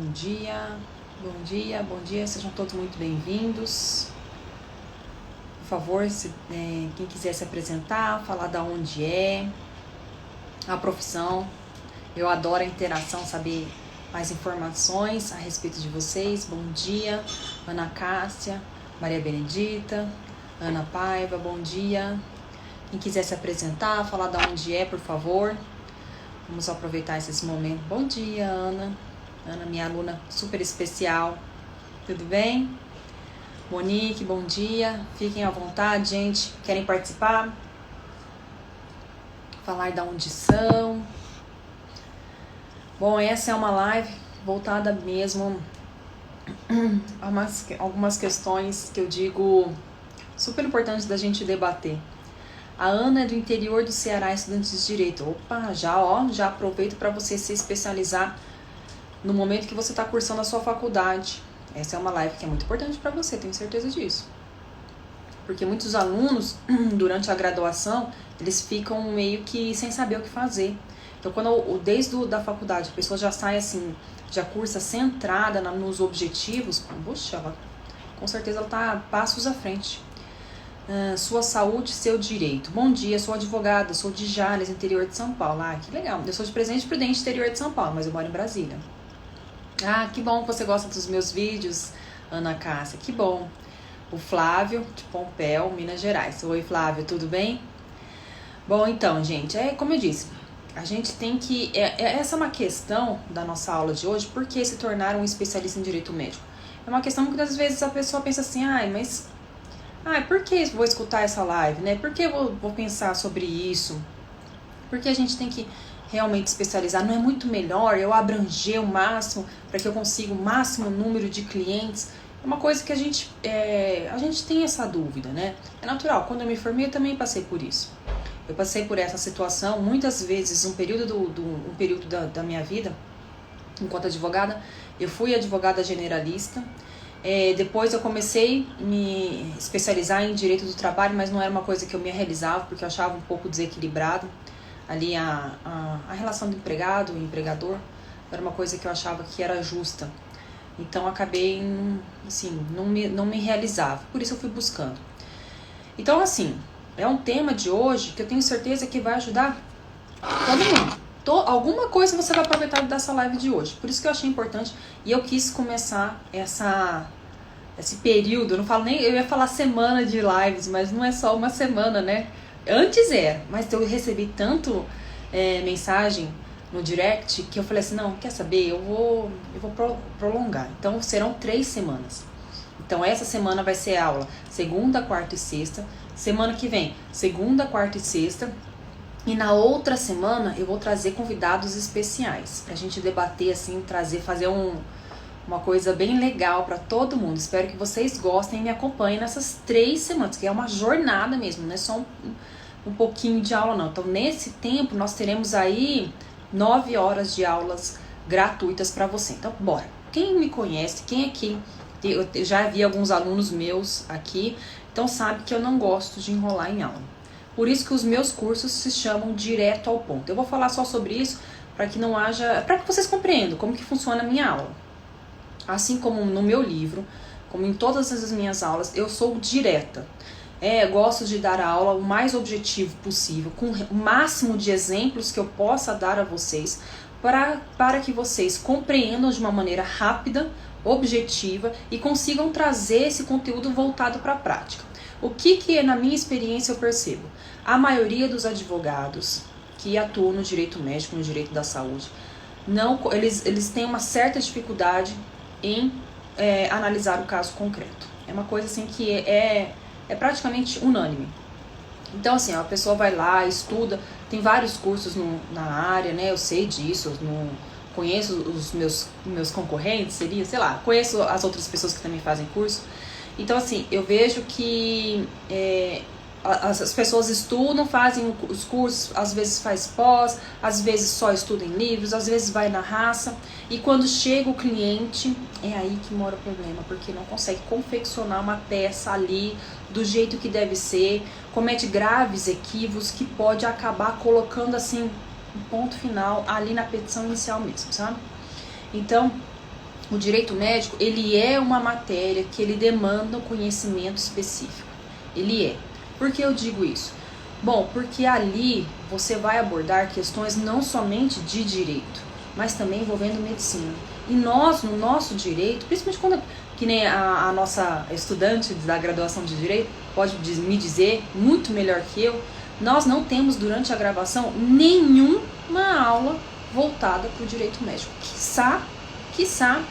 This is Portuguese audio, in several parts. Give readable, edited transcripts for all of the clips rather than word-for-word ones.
bom dia, sejam todos muito bem-vindos. Por favor, quem quiser se apresentar, falar da onde é, a profissão. Eu adoro a interação, saber mais informações a respeito de vocês. Bom dia, Ana Cássia, Maria Benedita, Ana Paiva, bom dia. Quem quiser se apresentar, falar da onde é, por favor. Vamos aproveitar esse momento. Bom dia, Ana. Ana, minha aluna super especial. Tudo bem? Monique, bom dia. Fiquem à vontade, gente. Querem participar? Falar da onde são. Bom, essa é uma live voltada mesmo a algumas questões que eu digo super importantes da gente debater. A Ana é do interior do Ceará, estudante de Direito. Opa, já aproveito para você se especializar no momento que você está cursando a sua faculdade. Essa é uma live que é muito importante para você, tenho certeza disso. Porque muitos alunos, durante a graduação, eles ficam meio que sem saber o que fazer. Então, desde da faculdade, a pessoa já sai assim, já cursa centrada nos objetivos, puxa, com certeza ela está passos à frente. Sua saúde, seu direito. Bom dia, sou advogada, sou de Jales, interior de São Paulo. Ah, que legal. Eu sou de Presidente Prudente, interior de São Paulo, mas eu moro em Brasília. Ah, que bom que você gosta dos meus vídeos, Ana Cássia, que bom. O Flávio, de Pompéu, Minas Gerais. Oi, Flávio, tudo bem? Bom, então, gente, como eu disse, a gente tem que... essa é uma questão da nossa aula de hoje, por que se tornar um especialista em direito médico? É uma questão que, às vezes, a pessoa pensa assim, por que vou escutar essa live, né? Por que vou pensar sobre isso? Porque a gente tem que realmente especializar. Não é muito melhor eu abranger o máximo para que eu consiga o máximo número de clientes? É uma coisa que a gente tem essa dúvida, né? É natural. Quando eu me formei, eu também passei por isso. Eu passei por essa situação muitas vezes, um período da minha vida, enquanto advogada. Eu fui advogada generalista. Depois eu comecei a me especializar em direito do trabalho, mas não era uma coisa que eu me realizava, porque eu achava um pouco desequilibrado ali a relação do empregado e empregador. Era uma coisa que eu achava que era justa. Então acabei, assim, não me realizava. Por isso eu fui buscando. Então, assim, é um tema de hoje que eu tenho certeza que vai ajudar todo mundo. Alguma coisa você vai aproveitar dessa live de hoje. Por isso que eu achei importante e eu quis começar esse período. Eu não falo nem, eu ia falar semana de lives, mas não é só uma semana, né? Antes era, mas eu recebi tanto mensagem no direct que eu falei assim, não, quer saber? Eu vou prolongar. Então serão 3 semanas. Então essa semana vai ser aula segunda, quarta e sexta. Semana que vem, segunda, quarta e sexta. E na outra semana eu vou trazer convidados especiais pra gente debater, assim, fazer uma coisa bem legal pra todo mundo. Espero que vocês gostem e me acompanhem nessas 3 semanas, que é uma jornada mesmo, não é só um pouquinho de aula não. Então nesse tempo nós teremos aí 9 horas de aulas gratuitas pra você. Então bora. Quem me conhece, quem aqui, eu já vi alguns alunos meus aqui, então sabe que eu não gosto de enrolar em aula. Por isso que os meus cursos se chamam direto ao ponto. Eu vou falar só sobre isso para que vocês compreendam como que funciona a minha aula. Assim como no meu livro, como em todas as minhas aulas, eu sou direta. Gosto de dar a aula o mais objetivo possível, com o máximo de exemplos que eu possa dar a vocês, para que vocês compreendam de uma maneira rápida, objetiva e consigam trazer esse conteúdo voltado para a prática. O que na minha experiência eu percebo? A maioria dos advogados que atuam no direito médico, no direito da saúde, eles têm uma certa dificuldade em analisar o caso concreto. É uma coisa assim que é praticamente unânime. Então assim, a pessoa vai lá, estuda, tem vários cursos na área, né? Eu sei disso, conheço os meus concorrentes, conheço as outras pessoas que também fazem curso. Então, assim, eu vejo que as pessoas estudam, fazem os cursos, às vezes faz pós, às vezes só estuda em livros, às vezes vai na raça. E quando chega o cliente, é aí que mora o problema, porque não consegue confeccionar uma peça ali do jeito que deve ser, comete graves equívocos que pode acabar colocando, assim, um ponto final ali na petição inicial mesmo, sabe? Então, o direito médico, ele é uma matéria que ele demanda um conhecimento específico. Ele é. Por que eu digo isso? Bom, porque ali você vai abordar questões não somente de direito, mas também envolvendo medicina. E nós, no nosso direito, principalmente quando, que nem a nossa estudante da graduação de direito pode me dizer muito melhor que eu, nós não temos durante a gravação nenhuma aula voltada para o direito médico. Quiçá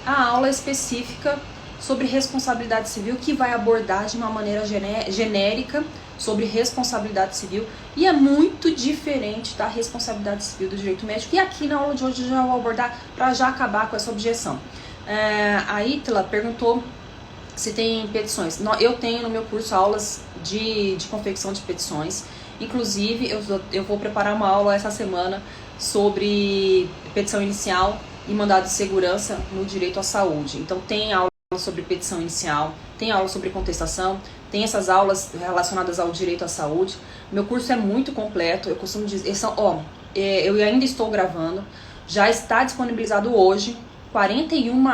a aula específica sobre responsabilidade civil, que vai abordar de uma maneira genérica sobre responsabilidade civil, e é muito diferente da responsabilidade civil do direito médico. E aqui na aula de hoje eu já vou abordar para já acabar com essa objeção. A Ítala perguntou se tem petições. Eu tenho no meu curso aulas de confecção de petições. Inclusive, eu vou preparar uma aula essa semana sobre petição inicial e mandado de segurança no direito à saúde. Então, tem aula sobre petição inicial, tem aula sobre contestação, tem essas aulas relacionadas ao direito à saúde. Meu curso é muito completo, eu costumo dizer, eu ainda estou gravando, já está disponibilizado hoje 41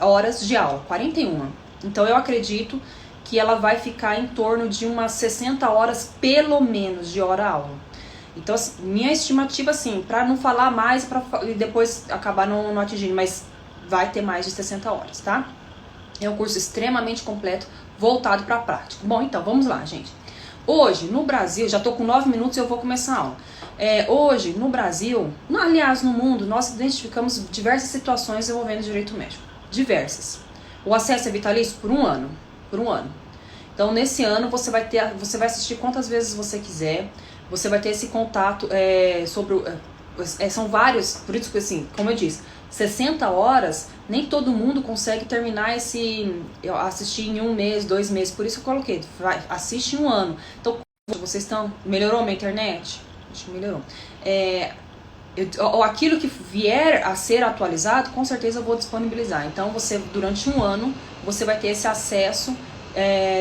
horas de aula, 41. Então eu acredito que ela vai ficar em torno de umas 60 horas pelo menos de hora-aula. Então, assim, minha estimativa, assim, para não falar mais e depois acabar não atingindo, mas vai ter mais de 60 horas, tá? É um curso extremamente completo, voltado para a prática. Bom, então, vamos lá, gente. Hoje, no Brasil, já tô com 9 minutos e eu vou começar a aula. Hoje, no Brasil, aliás, no mundo, nós identificamos diversas situações envolvendo direito médico. Diversas. O acesso é vitalício por um ano. Por um ano. Então, nesse ano, você vai assistir quantas vezes você quiser. Você vai ter esse contato são vários, por isso que, assim, como eu disse, 60 horas, nem todo mundo consegue terminar assistir em 1 mês, 2 meses. Por isso eu coloquei, assiste em um ano. Então, vocês estão... Melhorou a minha internet? Acho que melhorou. Aquilo que vier a ser atualizado, com certeza eu vou disponibilizar. Então, durante um ano, você vai ter esse acesso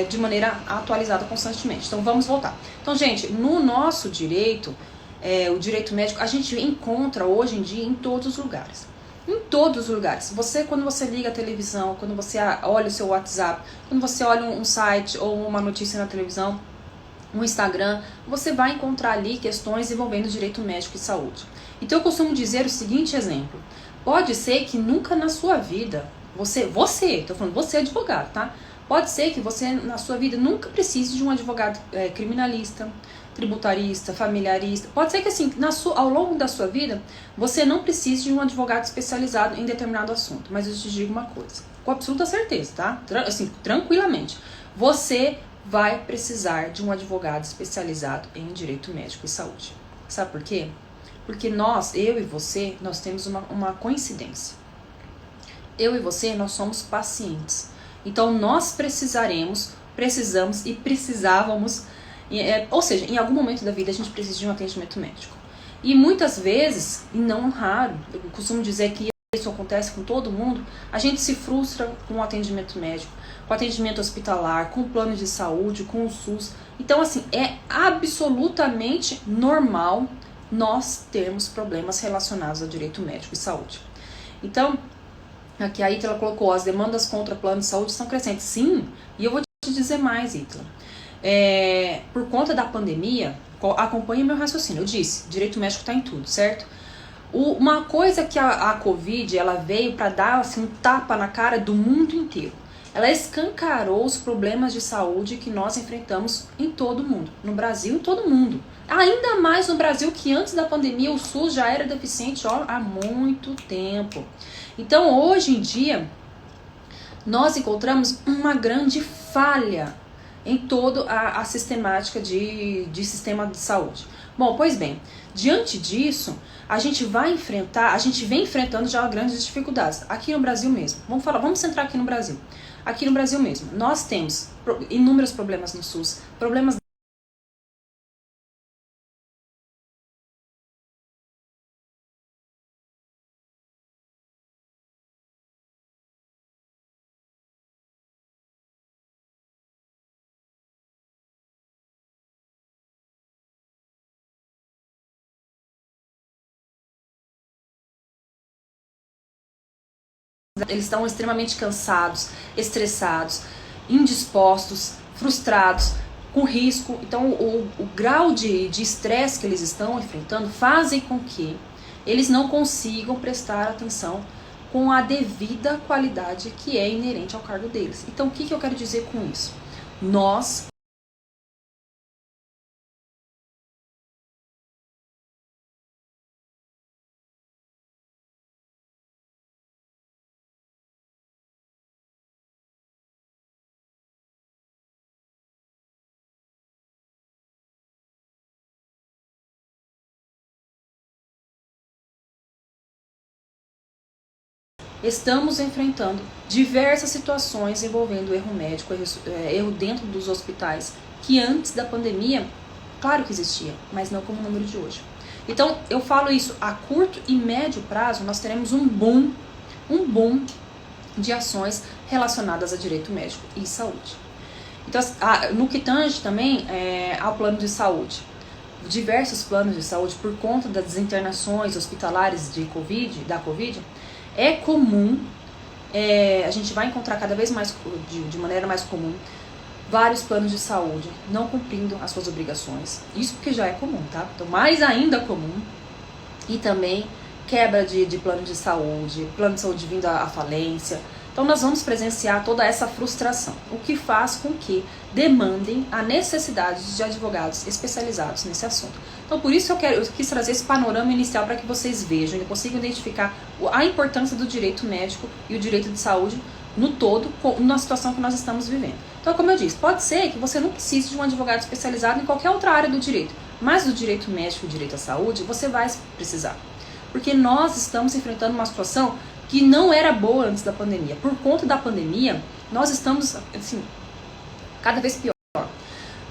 de maneira atualizada constantemente. Então, vamos voltar. Então, gente, no nosso direito, o direito médico, a gente encontra hoje em dia em todos os lugares. Em todos os lugares. Quando você liga a televisão, quando você olha o seu WhatsApp, quando você olha um site ou uma notícia na televisão, um Instagram, você vai encontrar ali questões envolvendo direito médico e saúde. Então eu costumo dizer o seguinte exemplo: pode ser que nunca na sua vida, tô falando você advogado, tá? Pode ser que você na sua vida nunca precise de um advogado criminalista, tributarista, familiarista. Pode ser que assim, ao longo da sua vida, você não precise de um advogado especializado em determinado assunto. Mas eu te digo uma coisa, com absoluta certeza, tá? Assim, tranquilamente. Você vai precisar de um advogado especializado em direito médico e saúde. Sabe por quê? Porque eu e você, nós temos uma coincidência. Eu e você, nós somos pacientes. Então, nós precisamos e precisávamos, ou seja, em algum momento da vida a gente precisa de um atendimento médico. E muitas vezes, e não raro, eu costumo dizer que isso acontece com todo mundo, a gente se frustra com o atendimento médico, com o atendimento hospitalar, com o plano de saúde, com o SUS. Então, assim, é absolutamente normal nós termos problemas relacionados ao direito médico e saúde. Então, aqui a Ítala colocou, as demandas contra plano de saúde estão crescentes. Sim, e eu vou te dizer mais, Ítala. Por conta da pandemia, acompanhe meu raciocínio. Eu disse, direito médico está em tudo, certo? Uma coisa que a Covid ela veio para dar assim, um tapa na cara do mundo inteiro. Ela escancarou os problemas de saúde que nós enfrentamos em todo o mundo. No Brasil, em todo o mundo. Ainda mais no Brasil, que antes da pandemia o SUS já era deficiente há muito tempo. Então, hoje em dia, nós encontramos uma grande falha em toda a sistemática de sistema de saúde. Bom, pois bem, diante disso, a gente vem enfrentando já grandes dificuldades, aqui no Brasil mesmo. Vamos centrar aqui no Brasil. Aqui no Brasil mesmo, nós temos inúmeros problemas no SUS, problemas eles estão extremamente cansados, estressados, indispostos, frustrados, com risco. Então o grau de estresse que eles estão enfrentando fazem com que eles não consigam prestar atenção com a devida qualidade que é inerente ao cargo deles. Então o que eu quero dizer com isso? Nós estamos enfrentando diversas situações envolvendo erro médico, erro dentro dos hospitais, que antes da pandemia, claro que existia, mas não como o número de hoje. Então, eu falo isso, a curto e médio prazo, nós teremos um boom de ações relacionadas a direito médico e saúde. Então, no que tange também ao plano de saúde, diversos planos de saúde, por conta das internações hospitalares da Covid, é comum, a gente vai encontrar cada vez mais, de maneira mais comum, vários planos de saúde não cumprindo as suas obrigações. Isso porque já é comum, tá? Então, mais ainda comum. E também quebra de plano de saúde vindo à falência. Então, nós vamos presenciar toda essa frustração, o que faz com que demandem a necessidade de advogados especializados nesse assunto. Então, por isso eu quis trazer esse panorama inicial para que vocês vejam e consigam identificar a importância do direito médico e o direito de saúde no todo, na situação que nós estamos vivendo. Então, como eu disse, pode ser que você não precise de um advogado especializado em qualquer outra área do direito, mas do direito médico e direito à saúde, você vai precisar. Porque nós estamos enfrentando uma situação que não era boa antes da pandemia. Por conta da pandemia, nós estamos, assim, cada vez pior.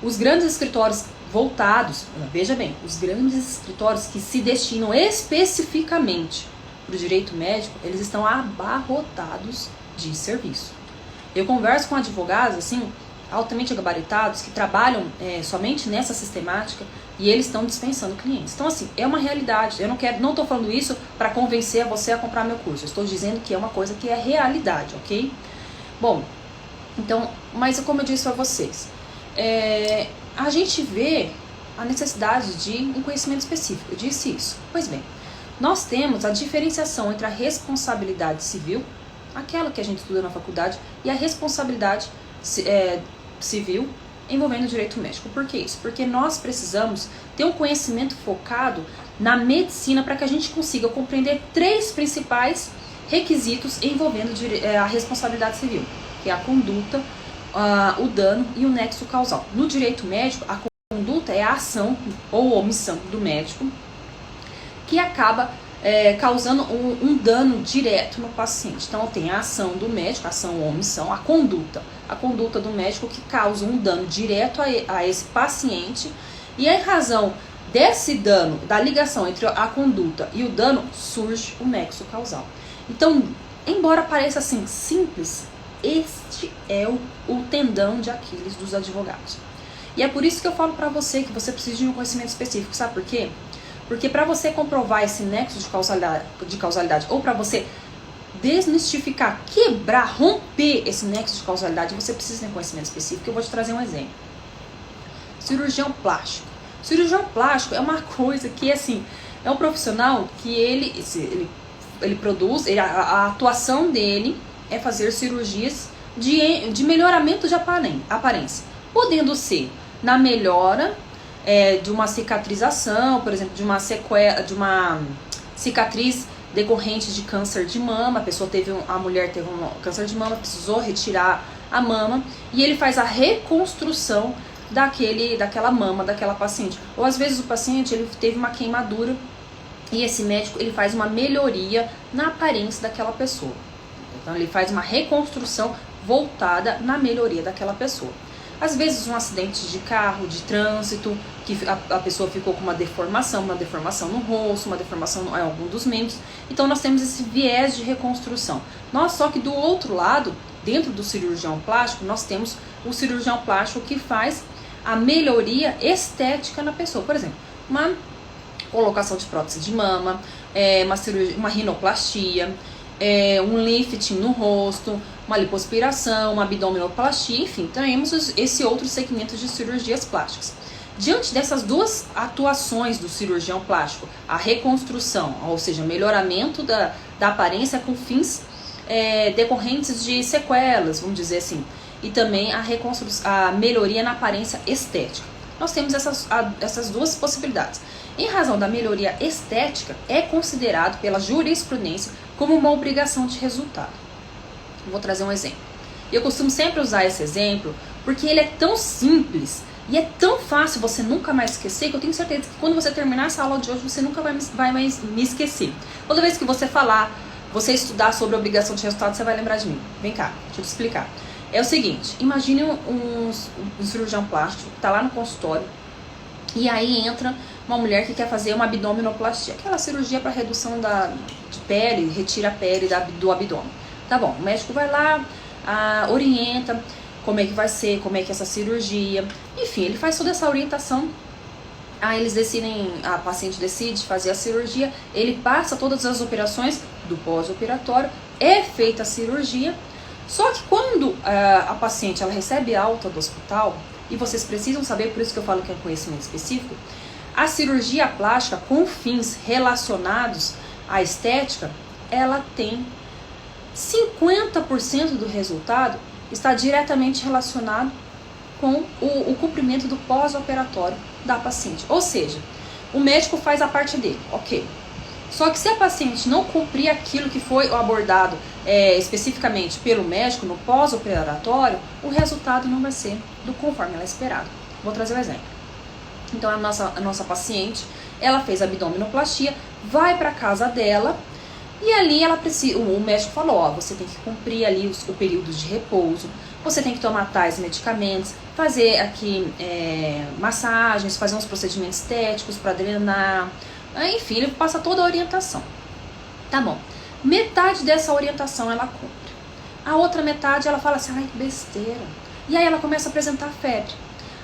Os grandes escritórios voltados, veja bem, os grandes escritórios que se destinam especificamente para o direito médico, eles estão abarrotados de serviço. Eu converso com advogados, assim, altamente gabaritados, que trabalham somente nessa sistemática, e eles estão dispensando clientes. Então, assim, é uma realidade. Eu não estou falando isso para convencer você a comprar meu curso. Eu estou dizendo que é uma coisa que é realidade, ok? Bom, então, mas como eu disse para vocês, a gente vê a necessidade de um conhecimento específico. Eu disse isso. Pois bem, nós temos a diferenciação entre a responsabilidade civil, aquela que a gente estuda na faculdade, e a responsabilidade civil envolvendo o direito médico. Por que isso? Porque nós precisamos ter um conhecimento focado na medicina para que a gente consiga compreender 3 principais requisitos envolvendo a responsabilidade civil, que é a conduta, o dano e o nexo causal. No direito médico, a conduta é a ação ou omissão do médico que acaba causando um dano direto no paciente. Então, tem a ação do médico, a ação ou omissão, a conduta do médico que causa um dano direto a esse paciente, e em razão desse dano, da ligação entre a conduta e o dano, surge o nexo causal. Então, embora pareça assim simples, este é o tendão de Aquiles dos advogados. E é por isso que eu falo para você que você precisa de um conhecimento específico. Sabe por quê? Porque para você comprovar esse nexo de causalidade ou para você desmistificar, quebrar, romper esse nexo de causalidade, você precisa de um conhecimento específico. Eu vou te trazer um exemplo. Cirurgião plástico. Cirurgião plástico é uma coisa que, assim, é um profissional que ele produz, a atuação dele é fazer cirurgias de melhoramento de aparência, podendo ser na melhora de uma cicatrização, por exemplo, de uma cicatriz decorrente de câncer de mama. A mulher teve um câncer de mama, precisou retirar a mama, e ele faz a reconstrução daquela mama daquela paciente. Ou às vezes o paciente ele teve uma queimadura e esse médico ele faz uma melhoria na aparência daquela pessoa. Então ele faz uma reconstrução voltada na melhoria daquela pessoa. Às vezes um acidente de carro, de trânsito, que a pessoa ficou com uma deformação no rosto, uma deformação em algum dos membros. Então nós temos esse viés de reconstrução. Só que do outro lado, dentro do cirurgião plástico, nós temos o cirurgião plástico que faz a melhoria estética na pessoa. Por exemplo, uma colocação de prótese de mama, uma rinoplastia. um lifting no rosto, uma lipoaspiração, uma abdominoplastia, enfim, temos esse outro segmento de cirurgias plásticas. Diante dessas duas atuações do cirurgião plástico, a reconstrução, ou seja, melhoramento da aparência com fins decorrentes de sequelas, vamos dizer assim, e também a melhoria na aparência estética. Nós temos essas duas possibilidades. Em razão da melhoria estética, é considerado pela jurisprudência como uma obrigação de resultado. Vou trazer um exemplo. Eu costumo sempre usar esse exemplo porque ele é tão simples e é tão fácil você nunca mais esquecer, que eu tenho certeza que quando você terminar essa aula de hoje, você nunca vai mais me esquecer. Toda vez que você falar, você estudar sobre a obrigação de resultado, você vai lembrar de mim. Vem cá, deixa eu te explicar. É o seguinte, imagine um cirurgião plástico que está lá no consultório e aí entra uma mulher que quer fazer uma abdominoplastia, aquela cirurgia para redução de pele, retira a pele do abdômen. Tá bom, o médico vai lá, orienta como é que vai ser, como é que é essa cirurgia, enfim, ele faz toda essa orientação. Eles decidem, a paciente decide fazer a cirurgia, ele passa todas as operações do pós-operatório, é feita a cirurgia. Só que quando a paciente ela recebe alta do hospital, e vocês precisam saber, por isso que eu falo que é conhecimento específico, a cirurgia plástica com fins relacionados à estética, ela tem 50% do resultado está diretamente relacionado com o cumprimento do pós-operatório da paciente. Ou seja, o médico faz a parte dele, ok. Só que se a paciente não cumprir aquilo que foi abordado especificamente pelo médico no pós-operatório, o resultado não vai ser do conforme ela esperado. Vou trazer um exemplo. Então a nossa paciente, ela fez abdominoplastia, vai para casa dela e ali o médico falou, você tem que cumprir ali o período de repouso, você tem que tomar tais medicamentos, fazer aqui massagens, fazer uns procedimentos estéticos para drenar. Enfim, ele passa toda a orientação. Tá bom. Metade dessa orientação ela cumpre. A outra metade ela fala assim, ai que besteira. E aí ela começa a apresentar febre.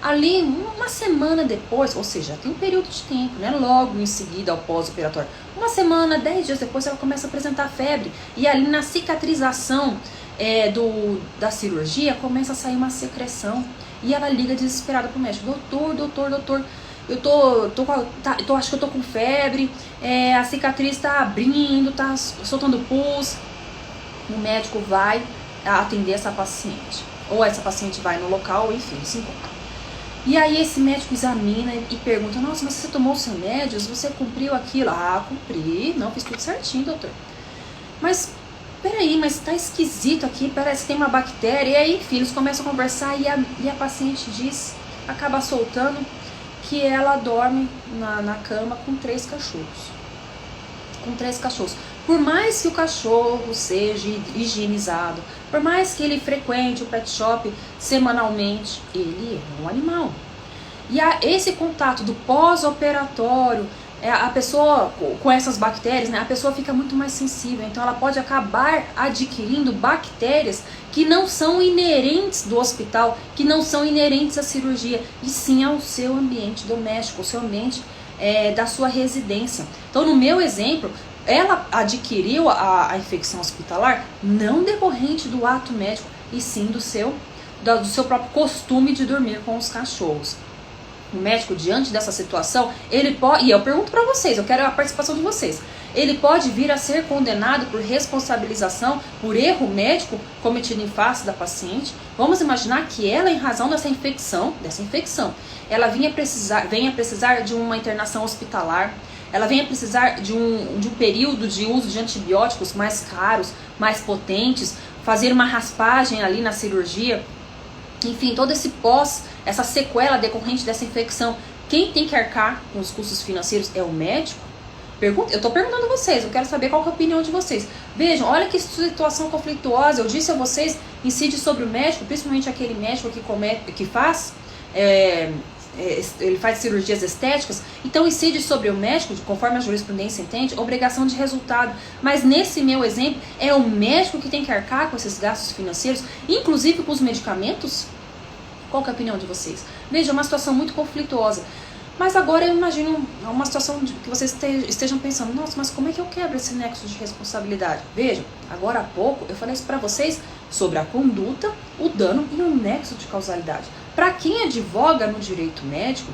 Ali, uma semana depois, ou seja, tem um período de tempo, né? Logo em seguida ao pós-operatório. Uma semana, 10 dias depois ela começa a apresentar febre. E ali na cicatrização da cirurgia começa a sair uma secreção. E ela liga desesperada pro médico. Doutor. Acho que eu tô com febre, a cicatriz tá abrindo, tá soltando pus. O médico vai atender essa paciente. Ou essa paciente vai no local, enfim, se encontra. E aí esse médico examina e pergunta, nossa, mas você tomou os remédios? Você cumpriu aquilo? Cumpri, não, fiz tudo certinho, doutor. Mas, peraí, mas tá esquisito aqui, parece que tem uma bactéria. E aí, enfim, eles começam a conversar e a paciente acaba soltando que ela dorme na cama com 3 cachorros. Com 3 cachorros. Por mais que o cachorro seja higienizado, por mais que ele frequente o pet shop semanalmente, ele é um animal. E esse contato do pós-operatório, a pessoa com essas bactérias, né, a pessoa fica muito mais sensível. Então ela pode acabar adquirindo bactérias que não são inerentes do hospital, que não são inerentes à cirurgia, e sim ao seu ambiente doméstico, ao seu ambiente da sua residência. Então no meu exemplo, ela adquiriu a infecção hospitalar não decorrente do ato médico, e sim do seu próprio costume de dormir com os cachorros. O médico, diante dessa situação, ele pode, e eu pergunto para vocês, eu quero a participação de vocês, ele pode vir a ser condenado por responsabilização por erro médico cometido em face da paciente. Vamos imaginar que ela, em razão dessa infecção, ela venha precisar de uma internação hospitalar, ela venha precisar de um período de uso de antibióticos mais caros, mais potentes, fazer uma raspagem ali na cirurgia. Enfim, todo essa sequela decorrente dessa infecção, quem tem que arcar com os custos financeiros é o médico? Eu estou perguntando a vocês, eu quero saber qual que é a opinião de vocês. Vejam, olha que situação conflituosa, eu disse a vocês, incide sobre o médico, principalmente aquele médico que faz ele faz cirurgias estéticas, então incide sobre o médico, conforme a jurisprudência entende, obrigação de resultado. Mas nesse meu exemplo, é o médico que tem que arcar com esses gastos financeiros, inclusive com os medicamentos? Qual que é a opinião de vocês? Veja, é uma situação muito conflituosa. Mas agora eu imagino uma situação que vocês estejam pensando, nossa, mas como é que eu quebro esse nexo de responsabilidade? Vejam, agora há pouco eu falei isso para vocês sobre a conduta, o dano e o nexo de causalidade. Para quem advoga no direito médico,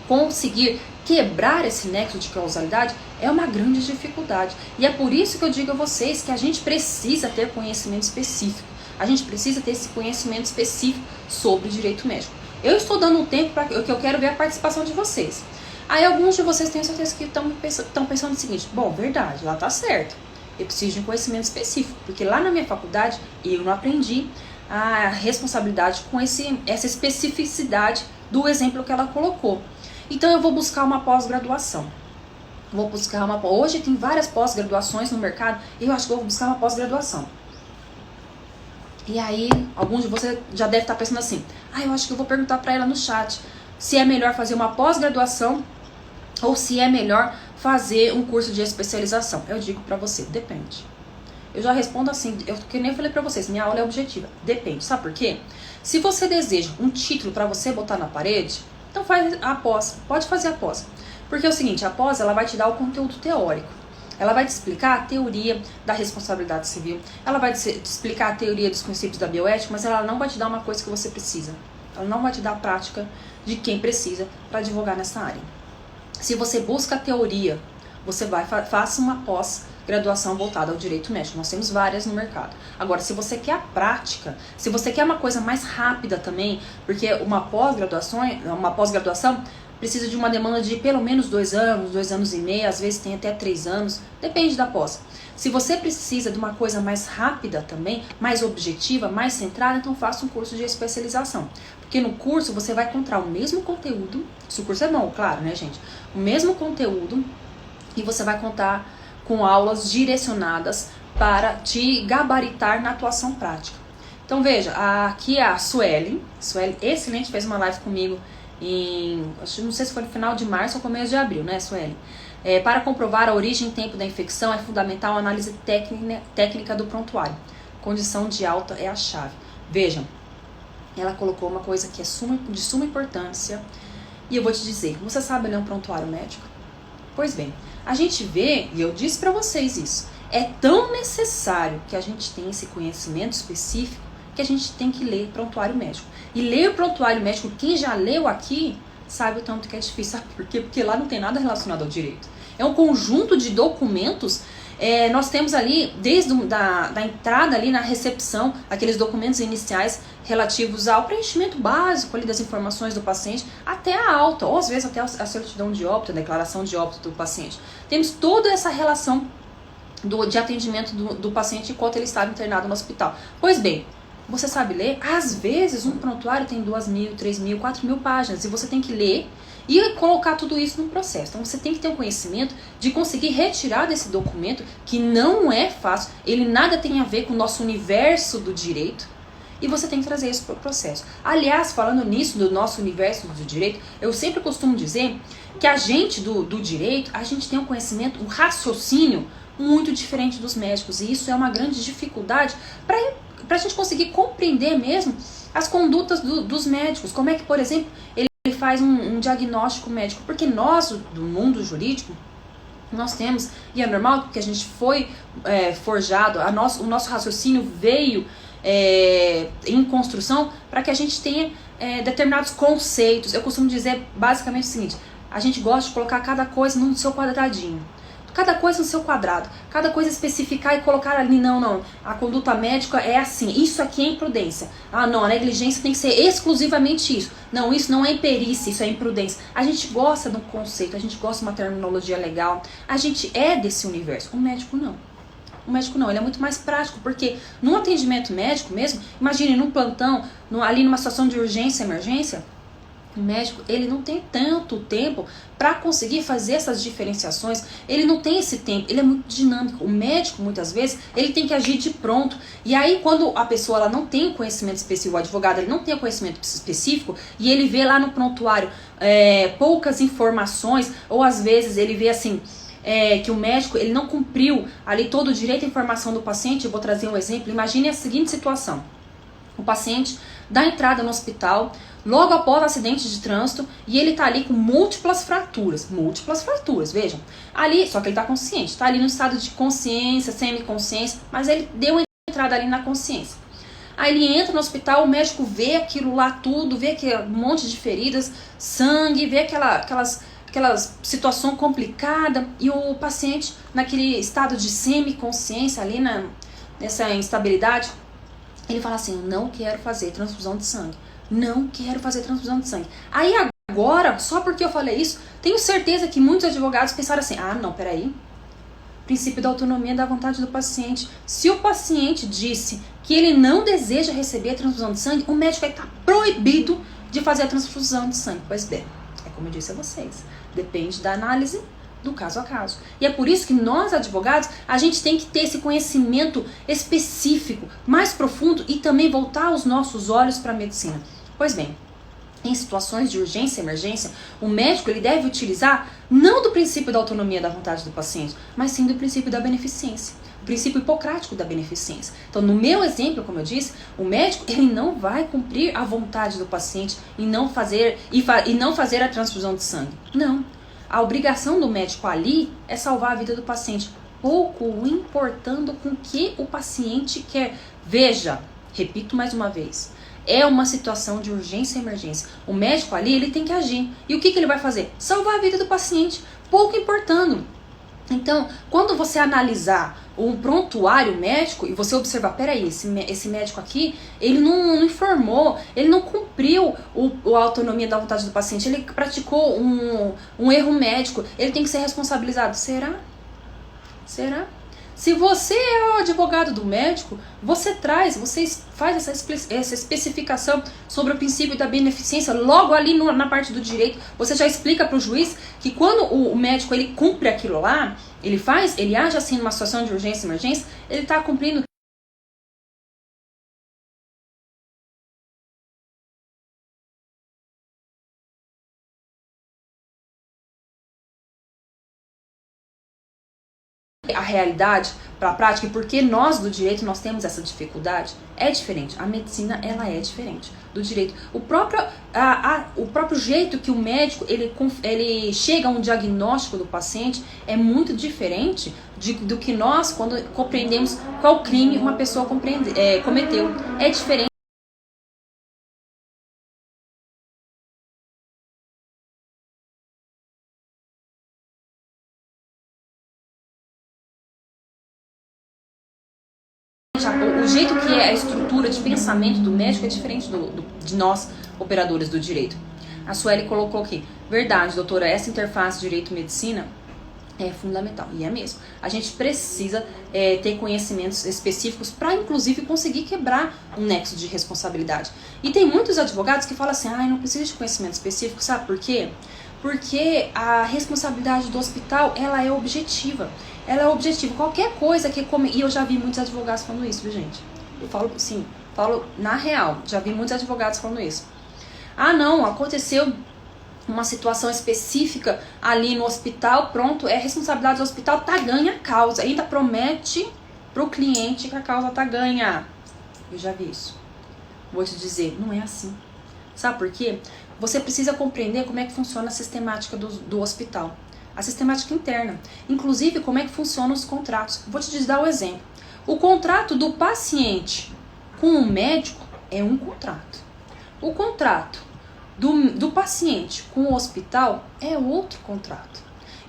conseguir quebrar esse nexo de causalidade é uma grande dificuldade. E é por isso que eu digo a vocês que a gente precisa ter conhecimento específico. A gente precisa ter esse conhecimento específico sobre direito médico. Eu estou dando um tempo para que eu quero ver a participação de vocês. Aí alguns de vocês tenho certeza que estão pensando o seguinte, bom, verdade, lá tá certo. Eu preciso de um conhecimento específico, porque lá na minha faculdade eu não aprendi a responsabilidade com essa especificidade do exemplo que ela colocou. Então eu vou buscar uma pós-graduação. Hoje tem várias pós-graduações no mercado e eu acho que eu vou buscar uma pós-graduação. E aí, alguns de vocês já devem estar pensando assim, eu acho que eu vou perguntar para ela no chat se é melhor fazer uma pós-graduação ou se é melhor fazer um curso de especialização. Eu digo para você, depende. Eu já respondo assim, que nem eu falei para vocês, minha aula é objetiva. Depende, sabe por quê? Se você deseja um título para você botar na parede, então faz a pós, pode fazer a pós. Porque é o seguinte, a pós ela vai te dar o conteúdo teórico. Ela vai te explicar a teoria da responsabilidade civil, ela vai te explicar a teoria dos princípios da bioética, mas ela não vai te dar uma coisa que você precisa. Ela não vai te dar a prática de quem precisa para advogar nessa área. Se você busca a teoria, você faça uma pós-graduação voltada ao direito médico. Nós temos várias no mercado. Agora, se você quer a prática, se você quer uma coisa mais rápida também, porque uma pós-graduação precisa de uma demanda de pelo menos 2 anos, 2 anos e meio, às vezes tem até 3 anos, depende da pós. Se você precisa de uma coisa mais rápida também, mais objetiva, mais centrada, então faça um curso de especialização. Porque no curso você vai encontrar o mesmo conteúdo, se o curso é bom, claro, né, gente? O mesmo conteúdo e você vai contar com aulas direcionadas para te gabaritar na atuação prática. Então veja, aqui é a Sueli, excelente, fez uma live comigo não sei se foi no final de março ou começo de abril, né, Sueli? Para comprovar a origem e tempo da infecção é fundamental a análise técnica do prontuário. Condição de alta é a chave. Vejam, ela colocou uma coisa que é de suma importância e eu vou te dizer, você sabe ler um prontuário médico? Pois bem, a gente vê, e eu disse para vocês isso, é tão necessário que a gente tenha esse conhecimento específico que a gente tem que ler prontuário médico. E ler o prontuário médico, quem já leu aqui, sabe o tanto que é difícil. Sabe por quê? Porque lá não tem nada relacionado ao direito. É um conjunto de documentos. Nós temos ali, desde da entrada ali na recepção, aqueles documentos iniciais relativos ao preenchimento básico ali das informações do paciente, até a alta, ou às vezes até a certidão de óbito, a declaração de óbito do paciente. Temos toda essa relação de atendimento do paciente enquanto ele estava internado no hospital. Pois bem, você sabe ler? Às vezes um prontuário tem 2.000, 3.000, 4.000 páginas e você tem que ler e colocar tudo isso no processo. Então você tem que ter um conhecimento de conseguir retirar desse documento, que não é fácil, ele nada tem a ver com o nosso universo do direito, e você tem que trazer isso para o processo. Aliás, falando nisso, do nosso universo do direito, eu sempre costumo dizer que a gente do direito, a gente tem um conhecimento, um raciocínio muito diferente dos médicos, e isso é uma grande dificuldade para a gente conseguir compreender mesmo as condutas dos médicos. Como é que, por exemplo, ele faz um diagnóstico médico? Porque nós, do mundo jurídico, nós temos, e é normal porque a gente foi forjado, o nosso raciocínio veio em construção para que a gente tenha determinados conceitos. Eu costumo dizer basicamente o seguinte, a gente gosta de colocar cada coisa no seu quadradinho. Cada coisa no seu quadrado, cada coisa especificar e colocar ali, não, a conduta médica é assim, isso aqui é imprudência. Não, a negligência tem que ser exclusivamente isso. Não, isso não é imperícia, isso é imprudência. A gente gosta do conceito, a gente gosta de uma terminologia legal, a gente é desse universo. O médico não. O médico não, ele é muito mais prático, porque num atendimento médico mesmo, imagine num plantão, ali numa situação de urgência, emergência, o médico, ele não tem tanto tempo para conseguir fazer essas diferenciações, ele não tem esse tempo, ele é muito dinâmico. O médico, muitas vezes, ele tem que agir de pronto. E aí, quando a pessoa ela não tem conhecimento específico, o advogado ele não tem conhecimento específico, e ele vê lá no prontuário poucas informações, ou às vezes ele vê assim, que o médico ele não cumpriu ali todo o direito à informação do paciente. Eu vou trazer um exemplo. Imagine a seguinte situação. O paciente da entrada no hospital, logo após o acidente de trânsito, e ele tá ali com múltiplas fraturas, vejam. Ali, só que ele tá consciente, tá ali no estado de consciência, semiconsciência, mas ele deu uma entrada ali na consciência. Aí ele entra no hospital, o médico vê aquilo lá tudo, vê aquele monte de feridas, sangue, vê aquelas situação complicada, e o paciente naquele estado de semiconsciência ali nessa instabilidade, ele fala assim: não quero fazer transfusão de sangue. Não quero fazer transfusão de sangue. Aí agora, só porque eu falei isso, tenho certeza que muitos advogados pensaram assim: ah, não, peraí. Princípio da autonomia da vontade do paciente. Se o paciente disse que ele não deseja receber a transfusão de sangue, o médico vai estar proibido de fazer a transfusão de sangue. Pois bem, é como eu disse a vocês, depende da análise do caso a caso. E é por isso que nós, advogados, a gente tem que ter esse conhecimento específico, mais profundo, e também voltar os nossos olhos para a medicina. Pois bem, em situações de urgência e emergência, o médico ele deve utilizar não do princípio da autonomia da vontade do paciente, mas sim do princípio da beneficência, o princípio hipocrático da beneficência. Então, no meu exemplo, como eu disse, o médico ele não vai cumprir a vontade do paciente e não fazer a transfusão de sangue. Não. A obrigação do médico ali é salvar a vida do paciente, pouco importando com que o paciente quer. Veja, repito mais uma vez, é uma situação de urgência e emergência. O médico ali, ele tem que agir. E o que ele vai fazer? Salvar a vida do paciente, pouco importando. Então, quando você analisar um prontuário médico e você observar, peraí, esse médico aqui, ele não informou, ele não cumpriu a autonomia da vontade do paciente, ele praticou um erro médico, ele tem que ser responsabilizado. Será? Será? Se você é o advogado do médico, você faz essa especificação sobre o princípio da beneficência logo ali na parte do direito. Você já explica para o juiz que quando o médico ele cumpre aquilo lá, ele age assim numa situação de urgência e emergência, ele está cumprindo a realidade para a prática. E porque nós do direito nós temos essa dificuldade, é diferente. A medicina ela é diferente do direito. O próprio jeito que o médico ele chega a um diagnóstico do paciente é muito diferente do que nós quando compreendemos qual crime uma pessoa cometeu. É diferente. O jeito que é a estrutura de pensamento do médico é diferente de nós, operadores do direito. A Sueli colocou aqui: verdade, doutora, essa interface direito-medicina é fundamental, e é mesmo. A gente precisa ter conhecimentos específicos para, inclusive, conseguir quebrar um nexo de responsabilidade. E tem muitos advogados que falam assim: não precisa de conhecimento específico, sabe por quê? Porque a responsabilidade do hospital, ela é objetiva. Ela é objetiva. Qualquer coisa que... E eu já vi muitos advogados falando isso, viu, gente? Eu falo na real. Já vi muitos advogados falando isso. Ah, não, aconteceu uma situação específica ali no hospital, pronto, é responsabilidade do hospital, tá ganha a causa. Ainda promete pro cliente que a causa tá ganha. Eu já vi isso. Vou te dizer, não é assim. Sabe por quê? Você precisa compreender como é que funciona a sistemática do hospital. A sistemática interna. Inclusive, como é que funcionam os contratos. Vou te dar o exemplo. O contrato do paciente com o médico é um contrato. O contrato do paciente com o hospital é outro contrato.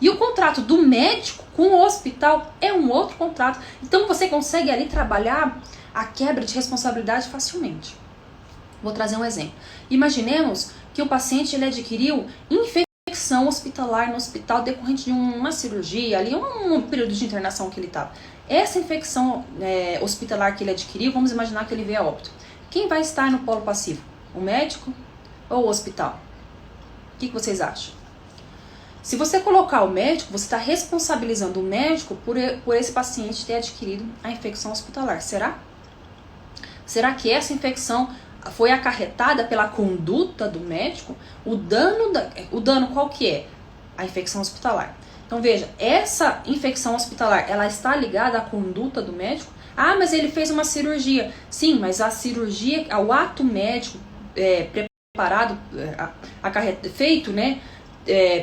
E o contrato do médico com o hospital é um outro contrato. Então, você consegue ali trabalhar a quebra de responsabilidade facilmente. Vou trazer um exemplo. Imaginemos que o paciente ele adquiriu infecção hospitalar no hospital decorrente de uma cirurgia, ali um período de internação que ele estava. Essa infecção hospitalar que ele adquiriu, vamos imaginar que ele veio a óbito. Quem vai estar no polo passivo? O médico ou o hospital? O que vocês acham? Se você colocar o médico, você está responsabilizando o médico por esse paciente ter adquirido a infecção hospitalar. Será? Será que essa infecção foi acarretada pela conduta do médico? O dano qual que é? A infecção hospitalar. Então veja, essa infecção hospitalar, ela está ligada à conduta do médico? Ah, mas ele fez uma cirurgia. Sim, mas a cirurgia, o ato médico preparado, feito, né,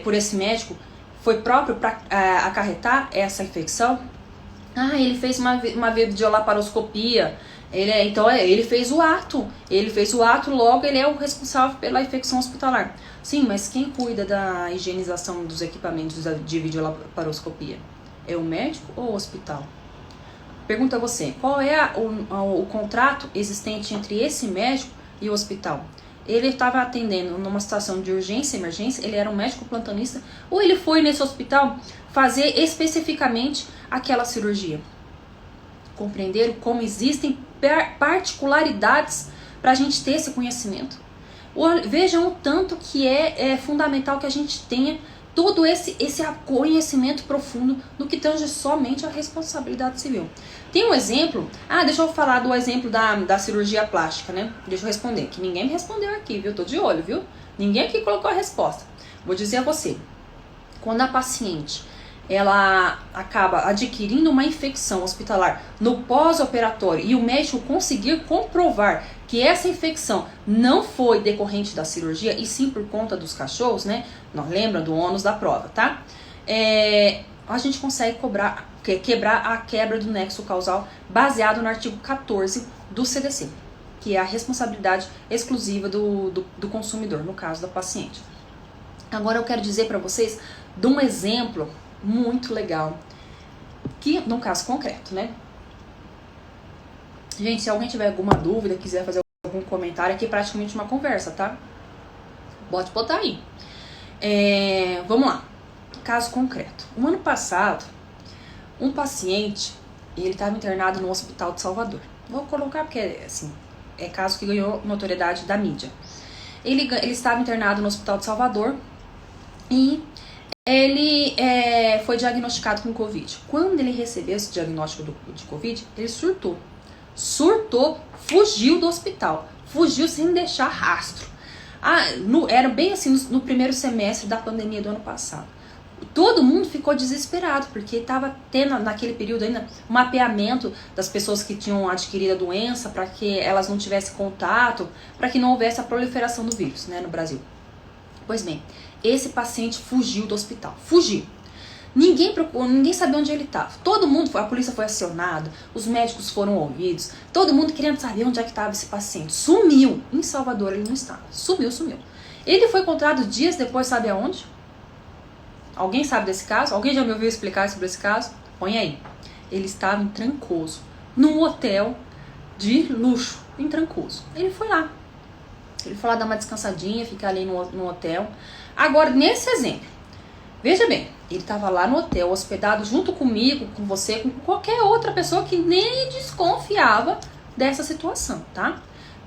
por esse médico, foi próprio para acarretar essa infecção? Ah, ele fez uma videolaparoscopia. Ele fez o ato. Ele fez o ato, logo ele é o responsável pela infecção hospitalar. Sim, mas quem cuida da higienização dos equipamentos de videolaparoscopia? É o médico ou o hospital? Pergunta a você, qual é o contrato existente entre esse médico e o hospital? Ele estava atendendo numa situação de urgência, emergência, ele era um médico plantonista, ou ele foi nesse hospital fazer especificamente aquela cirurgia? Compreenderam como existem particularidades para a gente ter esse conhecimento? Vejam o tanto que é fundamental que a gente tenha todo esse conhecimento profundo do que tange somente a responsabilidade civil. Tem um exemplo, deixa eu falar do exemplo da cirurgia plástica, né? Deixa eu responder, que ninguém me respondeu aqui, viu? Tô de olho, viu? Ninguém aqui colocou a resposta. Vou dizer a você, quando a paciente ela acaba adquirindo uma infecção hospitalar no pós-operatório e o médico conseguir comprovar que essa infecção não foi decorrente da cirurgia e sim por conta dos cachorros, né? Nós lembra do ônus da prova, tá? A gente consegue quebrar a quebra do nexo causal baseado no artigo 14 do CDC, que é a responsabilidade exclusiva do consumidor, no caso da paciente. Agora eu quero dizer para vocês de um exemplo muito legal, que no caso concreto, né? Gente, se alguém tiver alguma dúvida, quiser fazer algum comentário, aqui é praticamente uma conversa, tá? Pode botar aí. Vamos lá. Caso concreto. O ano passado, um paciente, ele estava internado no Hospital de Salvador. Vou colocar porque, assim, é caso que ganhou notoriedade da mídia. Ele estava internado no Hospital de Salvador e ele foi diagnosticado com Covid. Quando ele recebeu esse diagnóstico de Covid, ele surtou. Fugiu do hospital. Fugiu sem deixar rastro. Era bem assim no primeiro semestre da pandemia do ano passado. Todo mundo ficou desesperado, porque estava tendo naquele período ainda um mapeamento das pessoas que tinham adquirido a doença, para que elas não tivessem contato, para que não houvesse a proliferação do vírus, né, no Brasil. Pois bem, esse paciente fugiu do hospital. Fugiu. Ninguém procurou, ninguém sabia onde ele estava. Todo mundo, a polícia foi acionada, os médicos foram ouvidos, todo mundo querendo saber onde é que estava esse paciente. Sumiu. Em Salvador ele não estava. Sumiu. Ele foi encontrado dias depois, sabe aonde? Alguém sabe desse caso? Alguém já me ouviu explicar sobre esse caso? Põe aí. Ele estava em Trancoso, num hotel de luxo, em Trancoso. Ele foi lá dar uma descansadinha, ficar ali no hotel. Agora, nesse exemplo, veja bem, ele estava lá no hotel, hospedado junto comigo, com você, com qualquer outra pessoa que nem desconfiava dessa situação, tá?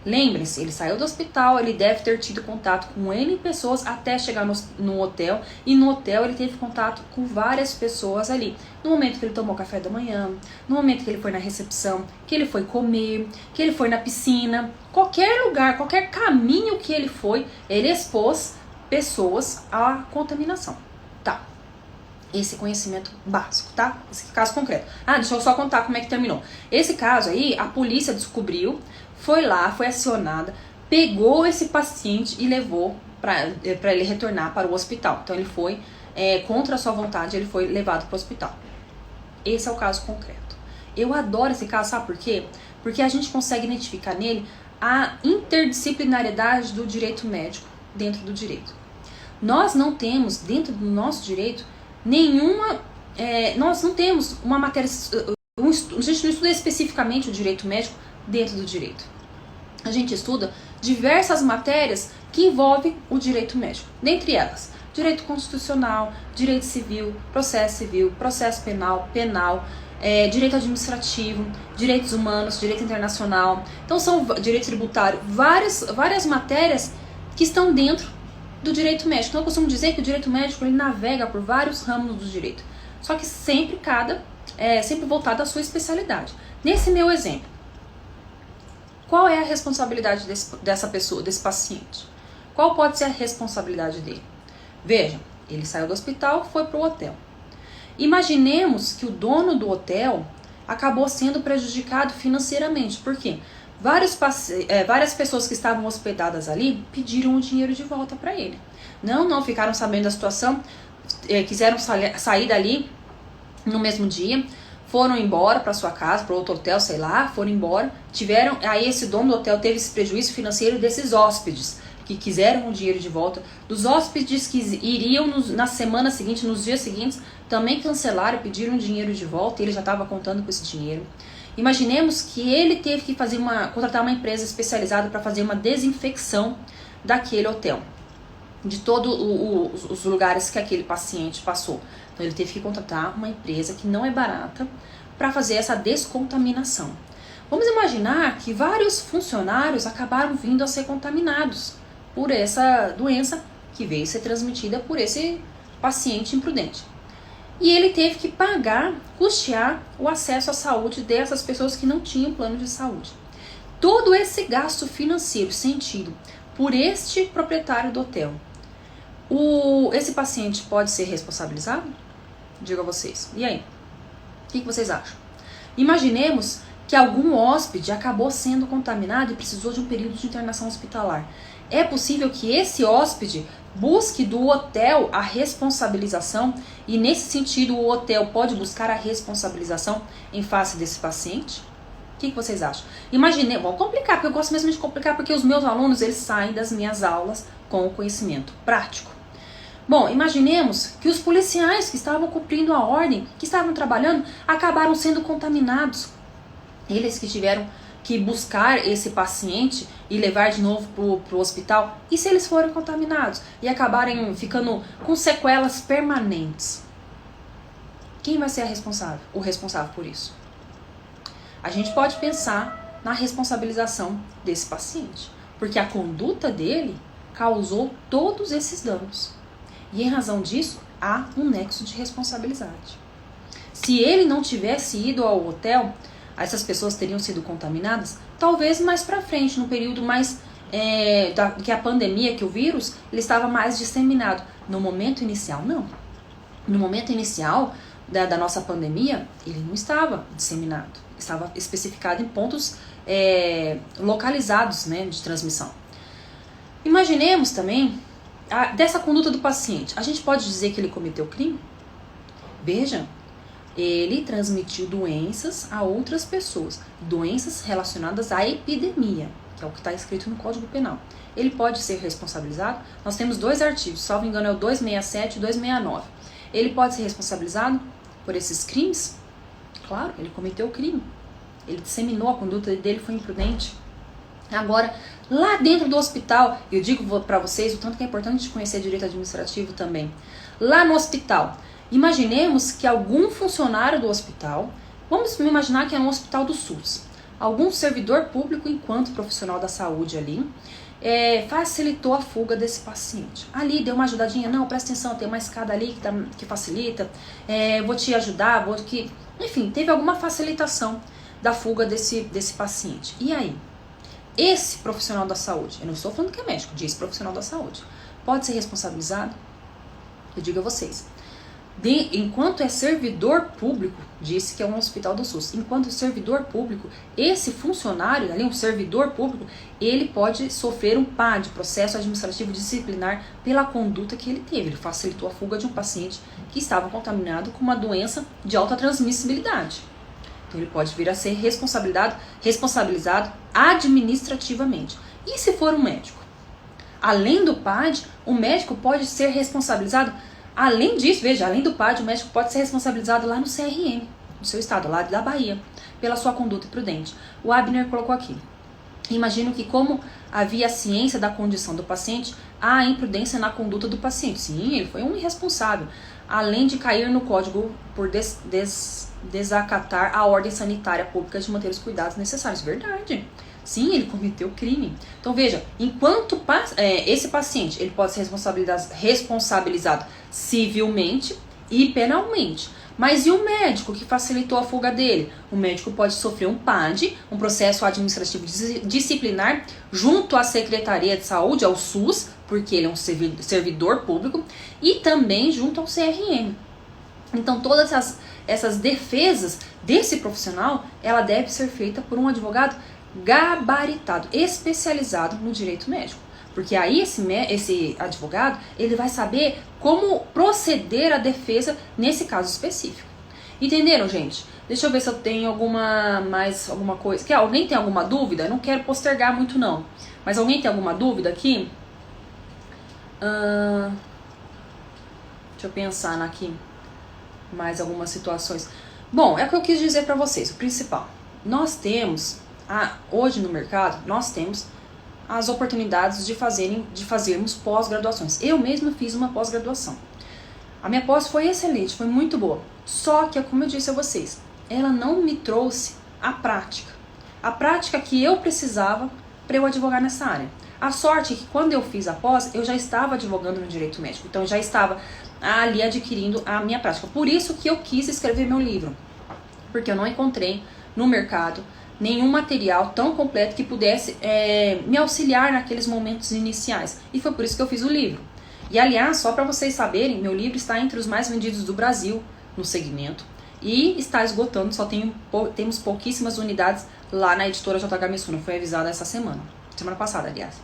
Lembrem-se, ele saiu do hospital, ele deve ter tido contato com N pessoas até chegar no hotel, e no hotel ele teve contato com várias pessoas ali. No momento que ele tomou café da manhã, no momento que ele foi na recepção, que ele foi comer, que ele foi na piscina, qualquer lugar, qualquer caminho que ele foi, ele expôs pessoas à contaminação. Tá. Esse conhecimento básico, tá? Esse caso concreto. Deixa eu só contar como é que terminou. Esse caso aí, a polícia descobriu, foi lá, foi acionada, pegou esse paciente e levou para ele retornar para o hospital. Então ele foi, contra a sua vontade, ele foi levado para o hospital. Esse é o caso concreto. Eu adoro esse caso, sabe por quê? Porque a gente consegue identificar nele a interdisciplinariedade do direito médico dentro do direito. Nós não temos, dentro do nosso direito, nós não temos uma matéria, a gente não estuda especificamente o direito médico dentro do direito. A gente estuda diversas matérias que envolvem o direito médico. Dentre elas, direito constitucional, direito civil, processo penal, direito administrativo, direitos humanos, direito internacional. Então são direito tributário, várias matérias que estão dentro do direito médico. Então eu costumo dizer que o direito médico ele navega por vários ramos do direito, só que sempre voltado à sua especialidade. Nesse meu exemplo, qual é a responsabilidade dessa pessoa, desse paciente? Qual pode ser a responsabilidade dele? Veja, ele saiu do hospital, foi para o hotel. Imaginemos que o dono do hotel acabou sendo prejudicado financeiramente. Por quê? Várias pessoas que estavam hospedadas ali pediram o dinheiro de volta para ele. Não ficaram sabendo da situação, quiseram sair dali no mesmo dia, foram embora para sua casa, para outro hotel, sei lá, foram embora. Aí esse dono do hotel teve esse prejuízo financeiro desses hóspedes que quiseram o dinheiro de volta, dos hóspedes que iriam na semana seguinte, nos dias seguintes, também cancelaram, pediram o dinheiro de volta, e ele já estava contando com esse dinheiro. Imaginemos que ele teve que contratar uma empresa especializada para fazer uma desinfecção daquele hotel, de todos os lugares que aquele paciente passou. Então ele teve que contratar uma empresa que não é barata para fazer essa descontaminação. Vamos imaginar que vários funcionários acabaram vindo a ser contaminados por essa doença que veio ser transmitida por esse paciente imprudente. E ele teve que custear o acesso à saúde dessas pessoas que não tinham plano de saúde. Todo esse gasto financeiro sentido por este proprietário do hotel, esse paciente pode ser responsabilizado? Digo a vocês. E aí? O que vocês acham? Imaginemos que algum hóspede acabou sendo contaminado e precisou de um período de internação hospitalar. É possível que esse hóspede busque do hotel a responsabilização e, nesse sentido, o hotel pode buscar a responsabilização em face desse paciente? O que vocês acham? Vamos complicar, porque eu gosto mesmo de complicar, porque os meus alunos, eles saem das minhas aulas com o conhecimento prático. Bom, imaginemos que os policiais que estavam cumprindo a ordem, que estavam trabalhando, acabaram sendo contaminados. Eles que tiveram que buscar esse paciente e levar de novo para o hospital. E se eles forem contaminados e acabarem ficando com sequelas permanentes? Quem vai ser o responsável por isso? A gente pode pensar na responsabilização desse paciente, porque a conduta dele causou todos esses danos. E em razão disso, há um nexo de responsabilidade. Se ele não tivesse ido ao hotel, essas pessoas teriam sido contaminadas, talvez mais para frente, no período mais que a pandemia, que o vírus, ele estava mais disseminado. No momento inicial, não. No momento inicial da nossa pandemia, ele não estava disseminado. Estava especificado em pontos localizados, né, de transmissão. Imaginemos também dessa conduta do paciente. A gente pode dizer que ele cometeu crime? Veja, ele transmitiu doenças a outras pessoas, doenças relacionadas à epidemia, que é o que está escrito no Código Penal. Ele pode ser responsabilizado? Nós temos 2 artigos, salvo engano é o 267 e 269. Ele pode ser responsabilizado por esses crimes? Claro, ele cometeu o crime. Ele disseminou, a conduta dele foi imprudente. Agora, lá dentro do hospital, eu digo para vocês o tanto que é importante conhecer direito administrativo também. Lá no hospital, imaginemos que algum funcionário do hospital, vamos imaginar que é um hospital do SUS, algum servidor público enquanto profissional da saúde ali, facilitou a fuga desse paciente. Ali deu uma ajudadinha, não, presta atenção, tem uma escada ali que facilita, vou te ajudar, enfim, teve alguma facilitação da fuga desse paciente. E aí? Esse profissional da saúde, eu não estou falando que é médico, diz profissional da saúde, pode ser responsabilizado? Eu digo a vocês, enquanto é servidor público, disse que é um hospital do SUS, enquanto servidor público, esse funcionário ali, um servidor público, ele pode sofrer um PAD, processo administrativo disciplinar, pela conduta que ele teve. Ele facilitou a fuga de um paciente que estava contaminado com uma doença de alta transmissibilidade. Então ele pode vir a ser responsabilizado administrativamente. E se for um médico? Além do PAD, o médico pode ser responsabilizado. Além disso, veja, além do PAD, o médico pode ser responsabilizado lá no CRM, no seu estado, lá da Bahia, pela sua conduta imprudente. O Abner colocou aqui. Imagino que, como havia ciência da condição do paciente, há imprudência na conduta do paciente. Sim, ele foi um irresponsável, além de cair no código por desacatar a ordem sanitária pública de manter os cuidados necessários. Verdade. Sim, ele cometeu crime. Então veja, enquanto esse paciente ele pode ser responsabilizado civilmente e penalmente. Mas e o médico que facilitou a fuga dele? O médico pode sofrer um PAD, um processo administrativo disciplinar, junto à Secretaria de Saúde, ao SUS, porque ele é um servidor público, e também junto ao CRM. Então todas essas defesas desse profissional, ela deve ser feita por um advogado gabaritado, especializado no direito médico. Porque aí esse advogado, ele vai saber como proceder à defesa nesse caso específico. Entenderam, gente? Deixa eu ver se eu tenho mais alguma coisa. Alguém tem alguma dúvida? Eu não quero postergar muito não. Mas alguém tem alguma dúvida aqui? Deixa eu pensar aqui. Mais algumas situações. Bom, é o que eu quis dizer para vocês. O principal. Nós temos, hoje no mercado, nós temos as oportunidades de fazermos pós-graduações. Eu mesma fiz uma pós-graduação. A minha pós foi excelente, foi muito boa. Só que, como eu disse a vocês, ela não me trouxe a prática. A prática que eu precisava para eu advogar nessa área. A sorte é que quando eu fiz a pós, eu já estava advogando no direito médico. Então, eu já estava ali adquirindo a minha prática. Por isso que eu quis escrever meu livro. Porque eu não encontrei no mercado nenhum material tão completo que pudesse me auxiliar naqueles momentos iniciais. E foi por isso que eu fiz o livro. E, aliás, só para vocês saberem, meu livro está entre os mais vendidos do Brasil no segmento. E está esgotando, temos pouquíssimas unidades lá na editora JH Missuno. Foi avisada essa semana passada, aliás,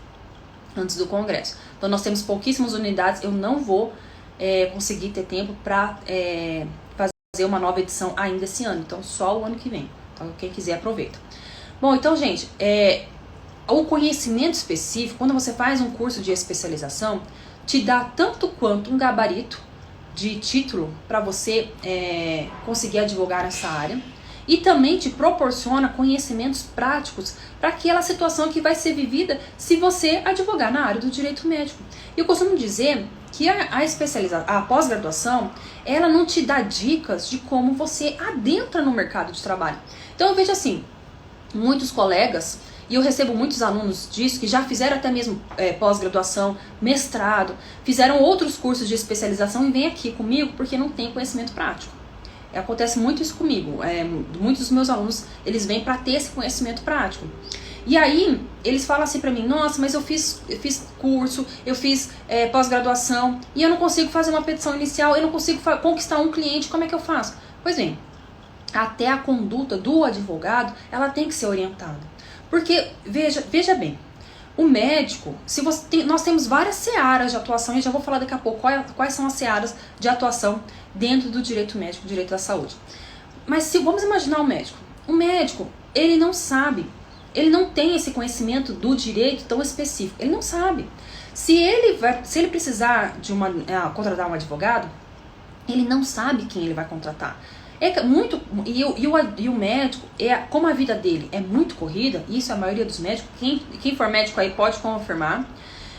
antes do congresso. Então, nós temos pouquíssimas unidades. Eu não vou conseguir ter tempo para fazer uma nova edição ainda esse ano. Então, só o ano que vem. Então, quem quiser, aproveita. Bom, então, gente, o conhecimento específico, quando você faz um curso de especialização, te dá tanto quanto um gabarito de título para você conseguir advogar nessa área, e também te proporciona conhecimentos práticos para aquela situação que vai ser vivida se você advogar na área do direito médico. Eu costumo dizer que a pós-graduação, ela não te dá dicas de como você adentra no mercado de trabalho. Então eu vejo assim, muitos colegas, e eu recebo muitos alunos disso, que já fizeram até mesmo pós-graduação, mestrado, fizeram outros cursos de especialização e vêm aqui comigo porque não tem conhecimento prático. Acontece muito isso comigo. Muitos dos meus alunos, eles vêm para ter esse conhecimento prático. E aí, eles falam assim pra mim, nossa, mas eu fiz curso, eu fiz pós-graduação, e eu não consigo fazer uma petição inicial, eu não consigo conquistar um cliente, como é que eu faço? Pois bem, até a conduta do advogado, ela tem que ser orientada. Porque, veja bem, o médico, nós temos várias searas de atuação, e já vou falar daqui a pouco quais são as searas de atuação dentro do direito médico, direito da saúde. Mas vamos imaginar o médico, ele não sabe, ele não tem esse conhecimento do direito tão específico, ele não sabe. Se ele precisar contratar um advogado, ele não sabe quem ele vai contratar. E o médico, como a vida dele é muito corrida, isso a maioria dos médicos, quem for médico aí pode confirmar,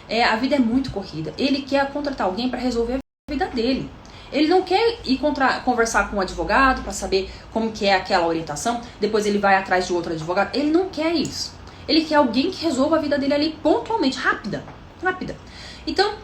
a vida é muito corrida. Ele quer contratar alguém para resolver a vida dele. Ele não quer ir conversar com um advogado para saber como que é aquela orientação, depois ele vai atrás de outro advogado. Ele não quer isso. Ele quer alguém que resolva a vida dele ali pontualmente, rápida. Então,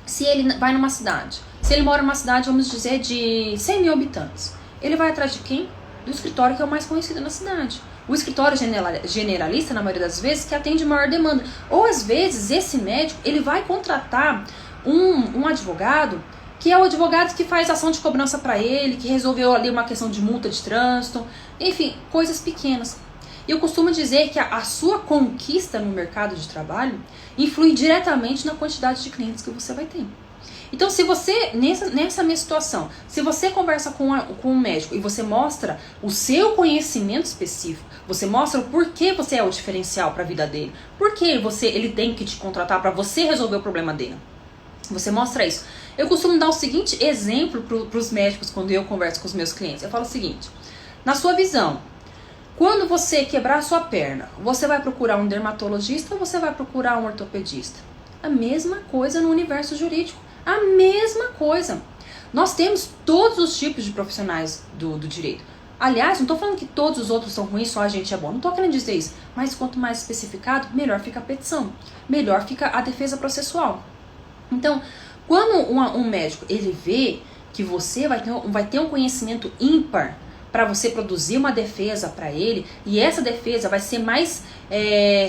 se ele vai numa cidade, se ele mora numa cidade, vamos dizer, de 100 mil habitantes, ele vai atrás de quem? Do escritório que é o mais conhecido na cidade. O escritório generalista, na maioria das vezes, que atende maior demanda. Ou, às vezes, esse médico, ele vai contratar um advogado, que é o advogado que faz ação de cobrança para ele, que resolveu ali uma questão de multa de trânsito, enfim, coisas pequenas. E eu costumo dizer que a sua conquista no mercado de trabalho influi diretamente na quantidade de clientes que você vai ter. Então, se você, nessa minha situação, se você conversa com um médico e você mostra o seu conhecimento específico, você mostra o porquê você é o diferencial para a vida dele, porquê ele tem que te contratar para você resolver o problema dele. Você mostra isso. Eu costumo dar o seguinte exemplo para os médicos quando eu converso com os meus clientes. Eu falo o seguinte, na sua visão, quando você quebrar a sua perna, você vai procurar um dermatologista ou você vai procurar um ortopedista? A mesma coisa no universo jurídico. A mesma coisa. Nós temos todos os tipos de profissionais do direito. Aliás, não estou falando que todos os outros são ruins, só a gente é bom. Não estou querendo dizer isso. Mas quanto mais especificado, melhor fica a petição. Melhor fica a defesa processual. Então, quando um médico ele vê que você vai ter um conhecimento ímpar para você produzir uma defesa para ele, e essa defesa vai ser mais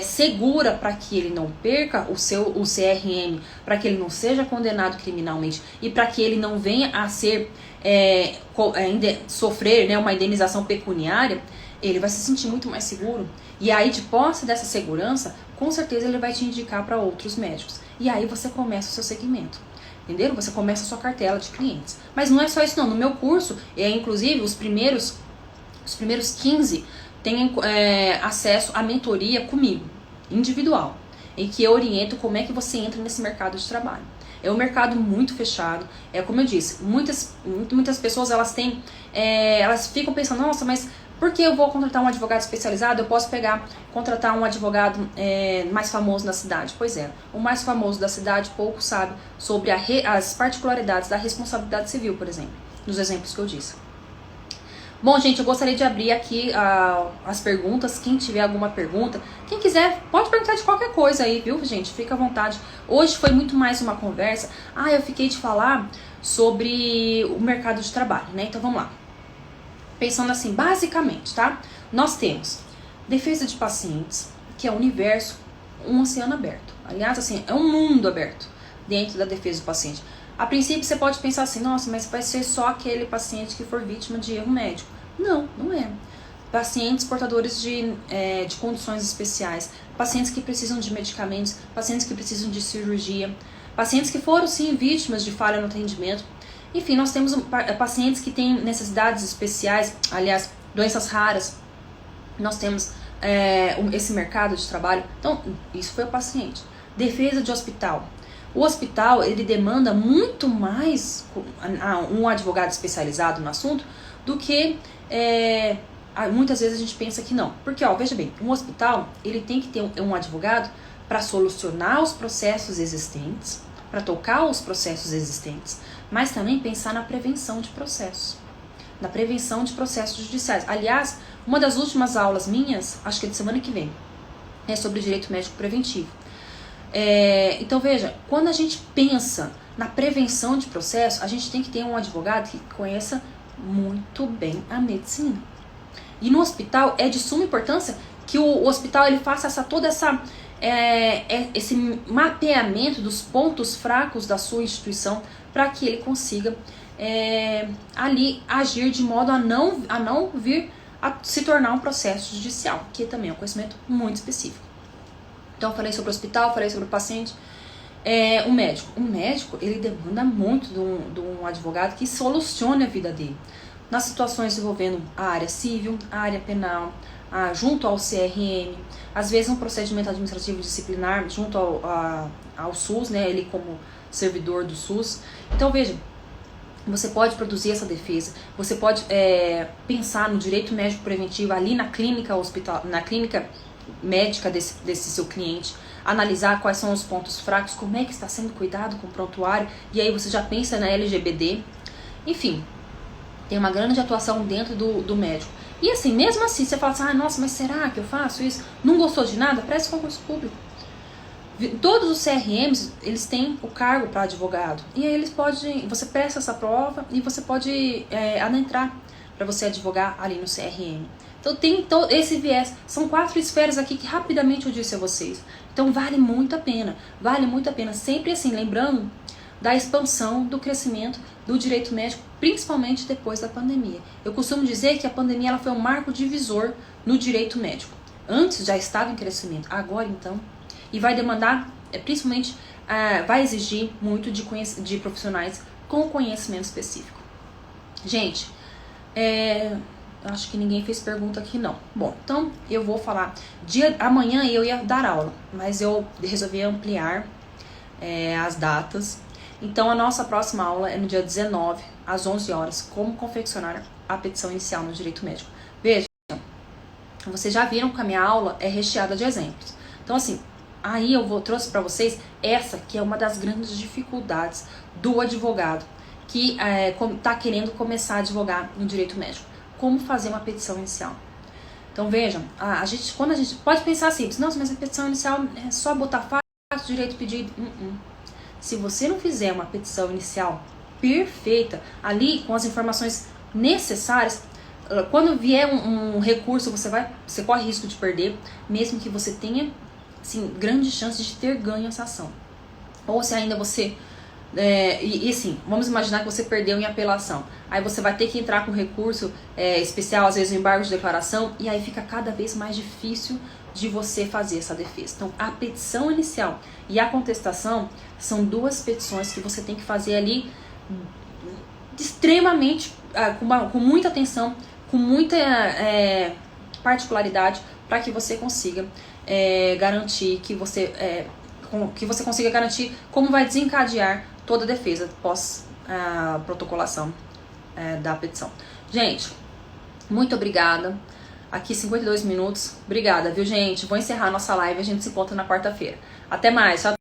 segura para que ele não perca o CRM, para que ele não seja condenado criminalmente e para que ele não venha a ser sofrer, né, uma indenização pecuniária, ele vai se sentir muito mais seguro. E aí, de posse dessa segurança, com certeza ele vai te indicar para outros médicos. E aí você começa o seu segmento. Entenderam? Você começa a sua cartela de clientes. Mas não é só isso não. No meu curso, inclusive os primeiros 15 têm acesso à mentoria comigo, individual, em que eu oriento como é que você entra nesse mercado de trabalho. É um mercado muito fechado. Como eu disse, muitas pessoas elas ficam pensando, nossa, mas por que eu vou contratar um advogado especializado? Eu posso contratar um advogado mais famoso na cidade. Pois é, o mais famoso da cidade pouco sabe sobre as particularidades da responsabilidade civil, por exemplo, nos exemplos que eu disse. Bom, gente, eu gostaria de abrir aqui as perguntas. Quem tiver alguma pergunta, quem quiser, pode perguntar de qualquer coisa aí, viu, gente? Fica à vontade. Hoje foi muito mais uma conversa. Eu fiquei de falar sobre o mercado de trabalho, né? Então vamos lá. Pensando assim, basicamente, tá? Nós temos defesa de pacientes, que é um universo, um oceano aberto. Aliás, assim, é um mundo aberto dentro da defesa do paciente. A princípio, você pode pensar assim, nossa, mas vai ser só aquele paciente que for vítima de erro médico. Não, não é. Pacientes portadores de condições especiais, pacientes que precisam de medicamentos, pacientes que precisam de cirurgia, pacientes que foram, sim, vítimas de falha no atendimento. Enfim, nós temos pacientes que têm necessidades especiais, aliás, doenças raras. Nós temos esse mercado de trabalho. Então, isso foi o paciente. Defesa de hospital. O hospital, ele demanda muito mais um advogado especializado no assunto do que muitas vezes a gente pensa que não. Porque, veja bem, um hospital, ele tem que ter um advogado para solucionar os processos existentes, para tocar os processos existentes, mas também pensar na prevenção de processos. Na prevenção de processos judiciais. Aliás, uma das últimas aulas minhas, acho que é de semana que vem, é sobre direito médico preventivo. Então veja, quando a gente pensa na prevenção de processo, a gente tem que ter um advogado que conheça muito bem a medicina. E no hospital é de suma importância que o hospital ele faça esse mapeamento dos pontos fracos da sua instituição para que ele consiga ali agir de modo a não vir a se tornar um processo judicial, que também é um conhecimento muito específico. Então, eu falei sobre o hospital, falei sobre o paciente. O médico, ele demanda muito de um advogado que solucione a vida dele. Nas situações envolvendo a área civil, a área penal, junto ao CRM, às vezes um procedimento administrativo disciplinar junto ao SUS, né, ele como servidor do SUS. Então, veja, você pode produzir essa defesa, você pode pensar no direito médico preventivo ali na clínica médica desse seu cliente, analisar quais são os pontos fracos, como é que está sendo cuidado com o prontuário, e aí você já pensa na LGPD. Enfim, tem uma grande atuação dentro do médico. E assim, mesmo assim, você fala assim, nossa, mas será que eu faço isso? Não gostou de nada? Preste concurso público. Todos os CRMs, eles têm o cargo para advogado. E aí você presta essa prova e você pode adentrar para você advogar ali no CRM. Então tem esse viés. São 4 esferas aqui que rapidamente eu disse a vocês. Então vale muito a pena. Vale muito a pena. Sempre assim, lembrando da expansão, do crescimento do direito médico, principalmente depois da pandemia. Eu costumo dizer que a pandemia ela foi um marco divisor no direito médico. Antes já estava em crescimento, agora então. E vai demandar, principalmente, vai exigir muito de profissionais com conhecimento específico. Gente, acho que ninguém fez pergunta aqui não. Bom, então eu vou falar. Amanhã eu ia dar aula, mas eu resolvi ampliar as datas. Então a nossa próxima aula é no dia 19, às 11 horas, como confeccionar a petição inicial no direito médico. Veja, vocês já viram que a minha aula é recheada de exemplos. Então assim, aí eu trouxe para vocês essa que é uma das grandes dificuldades do advogado que está querendo começar a advogar no direito médico. Como fazer uma petição inicial. Então vejam, quando a gente pode pensar assim, nossa, mas a petição inicial é só botar fato, direito pedido. Se você não fizer uma petição inicial perfeita, ali com as informações necessárias, quando vier um recurso, você corre risco de perder, mesmo que você tenha, assim, grande chance de ter ganho essa ação. Ou se ainda você... assim, vamos imaginar que você perdeu em apelação. Aí você vai ter que entrar com recurso especial, às vezes embargo de declaração, e aí fica cada vez mais difícil de você fazer essa defesa. Então, a petição inicial e a contestação são duas petições que você tem que fazer ali extremamente, com muita atenção, com muita particularidade, para que você consiga garantir que você consiga garantir como vai desencadear toda a defesa pós a protocolação da petição. Gente, muito obrigada. Aqui 52 minutos. Obrigada, viu, gente? Vou encerrar nossa live. A gente se encontra na quarta-feira. Até mais. Tchau.